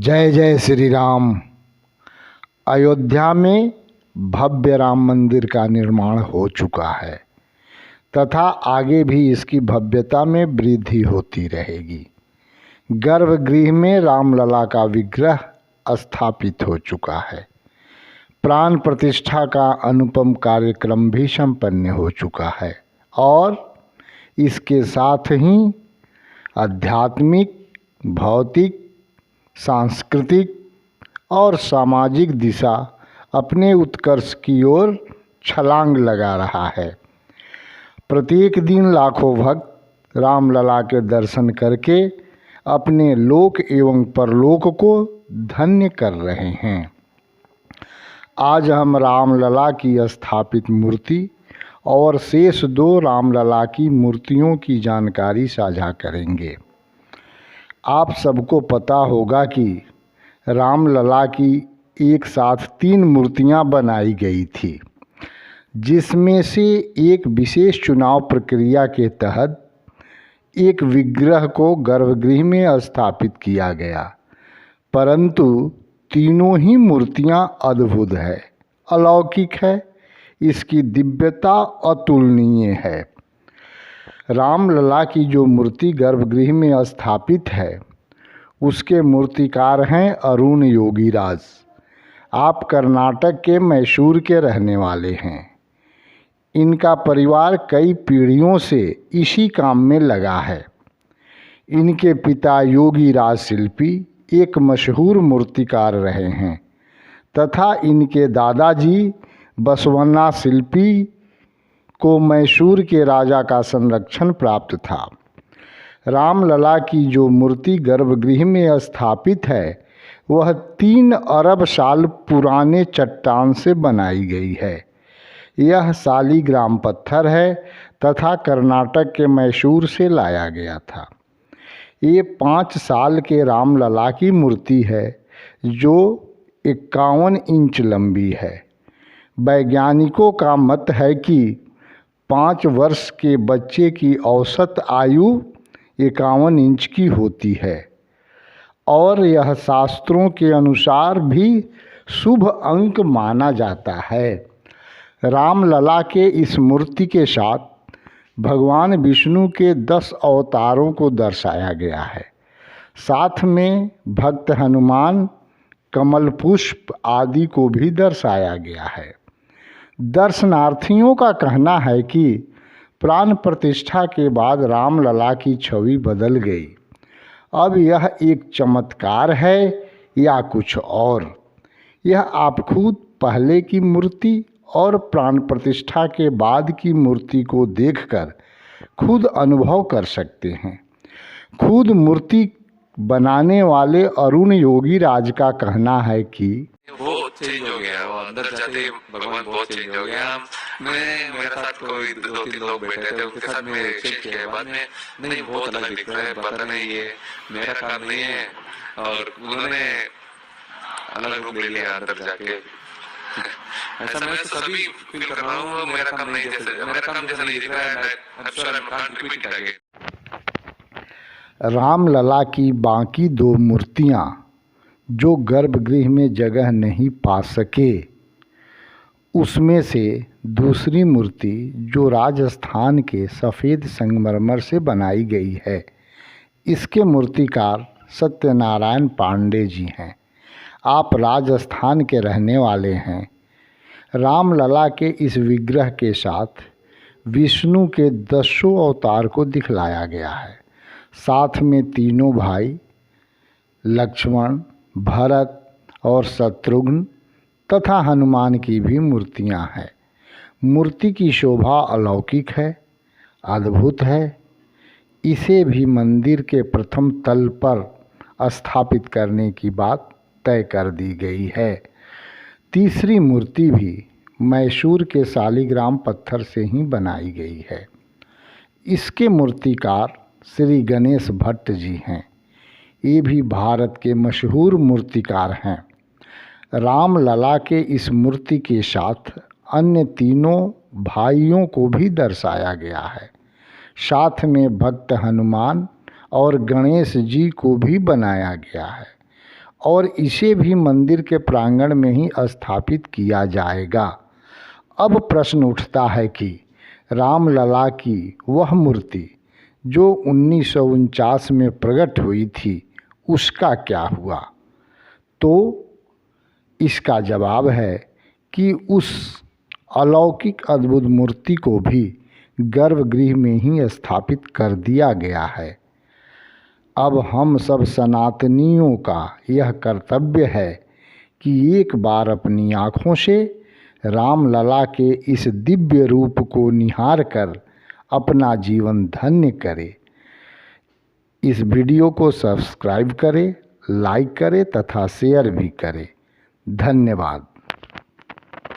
जय जय श्री राम। अयोध्या में भव्य राम मंदिर का निर्माण हो चुका है तथा आगे भी इसकी भव्यता में वृद्धि होती रहेगी। गर्भगृह में रामलला का विग्रह स्थापित हो चुका है। प्राण प्रतिष्ठा का अनुपम कार्यक्रम भी संपन्न हो चुका है और इसके साथ ही आध्यात्मिक, भौतिक, सांस्कृतिक और सामाजिक दिशा अपने उत्कर्ष की ओर छलांग लगा रहा है। प्रत्येक दिन लाखों भक्त रामलला के दर्शन करके अपने लोक एवं परलोक को धन्य कर रहे हैं। आज हम रामलला की स्थापित मूर्ति और शेष 2 रामलला की मूर्तियों की जानकारी साझा करेंगे। आप सबको पता होगा कि रामलला की एक साथ 3 मूर्तियां बनाई गई थी, जिसमें से एक विशेष चुनाव प्रक्रिया के तहत एक विग्रह को गर्भगृह में स्थापित किया गया। परंतु तीनों ही मूर्तियां अद्भुत है, अलौकिक है, इसकी दिव्यता अतुलनीय है। रामलला की जो मूर्ति गर्भगृह में स्थापित है उसके मूर्तिकार हैं अरुण योगीराज। आप कर्नाटक के मैसूर के रहने वाले हैं। इनका परिवार कई पीढ़ियों से इसी काम में लगा है। इनके पिता योगीराज शिल्पी एक मशहूर मूर्तिकार रहे हैं तथा इनके दादाजी बसवन्ना शिल्पी को मैसूर के राजा का संरक्षण प्राप्त था। रामलला की जो मूर्ति गर्भगृह में स्थापित है वह 3 अरब साल पुराने चट्टान से बनाई गई है। यह शालिग्राम पत्थर है तथा कर्नाटक के मैसूर से लाया गया था। ये 5 साल के रामलला की मूर्ति है जो 51 इंच लंबी है। वैज्ञानिकों का मत है कि 5 वर्ष के बच्चे की औसत आयु 51 इंच की होती है और यह शास्त्रों के अनुसार भी शुभ अंक माना जाता है। रामलला के इस मूर्ति के साथ भगवान विष्णु के 10 अवतारों को दर्शाया गया है। साथ में भक्त हनुमान, कमल पुष्प आदि को भी दर्शाया गया है। दर्शनार्थियों का कहना है कि प्राण प्रतिष्ठा के बाद रामलला की छवि बदल गई। अब यह एक चमत्कार है या कुछ और, यह आप खुद पहले की मूर्ति और प्राण प्रतिष्ठा के बाद की मूर्ति को देखकर खुद अनुभव कर सकते हैं। खुद मूर्ति बनाने वाले अरुण योगीराज का कहना है कि बहुत चेंज हो गया। वो अंदर जाते ही भगवान बहुत चेंज हो गया। मेरे साथ कोई 2-3 लोग बैठे थे, उनके साथ में चेक किया बाद में, नहीं बहुत अलग दिख रहा है, पता नहीं ये मेरा काम नहीं है। और उन्होंने अलग रूप ले लिया अंदर जाके। ऐसा मैं तो सभी फील कर रहा हूँ, मेरा काम नहीं जैसा नहीं दिख रहा है। I'm sure I can't repeat it again। Ramlala की बाकी 2 मूर्तियाँ जो गर्भगृह में जगह नहीं पा सके, उसमें से दूसरी मूर्ति जो राजस्थान के सफ़ेद संगमरमर से बनाई गई है, इसके मूर्तिकार सत्यनारायण पांडे जी हैं। आप राजस्थान के रहने वाले हैं। रामलला के इस विग्रह के साथ विष्णु के 10 अवतार को दिखलाया गया है। साथ में तीनों भाई लक्ष्मण, भरत और शत्रुघ्न तथा हनुमान की भी मूर्तियां हैं। मूर्ति की शोभा अलौकिक है, अद्भुत है। इसे भी मंदिर के प्रथम तल पर स्थापित करने की बात तय कर दी गई है। तीसरी मूर्ति भी मैसूर के शालिग्राम पत्थर से ही बनाई गई है। इसके मूर्तिकार श्री गणेश भट्ट जी हैं। ये भी भारत के मशहूर मूर्तिकार हैं। रामलला के इस मूर्ति के साथ अन्य तीनों भाइयों को भी दर्शाया गया है। साथ में भक्त हनुमान और गणेश जी को भी बनाया गया है और इसे भी मंदिर के प्रांगण में ही स्थापित किया जाएगा। अब प्रश्न उठता है कि रामलला की वह मूर्ति जो 1949 में प्रकट हुई थी उसका क्या हुआ? तो इसका जवाब है कि उस अलौकिक अद्भुत मूर्ति को भी गर्भगृह में ही स्थापित कर दिया गया है। अब हम सब सनातनियों का यह कर्तव्य है कि एक बार अपनी आँखों से रामलला के इस दिव्य रूप को निहार कर अपना जीवन धन्य करें। इस वीडियो को सब्सक्राइब करें, लाइक करें तथा शेयर भी करें। धन्यवाद।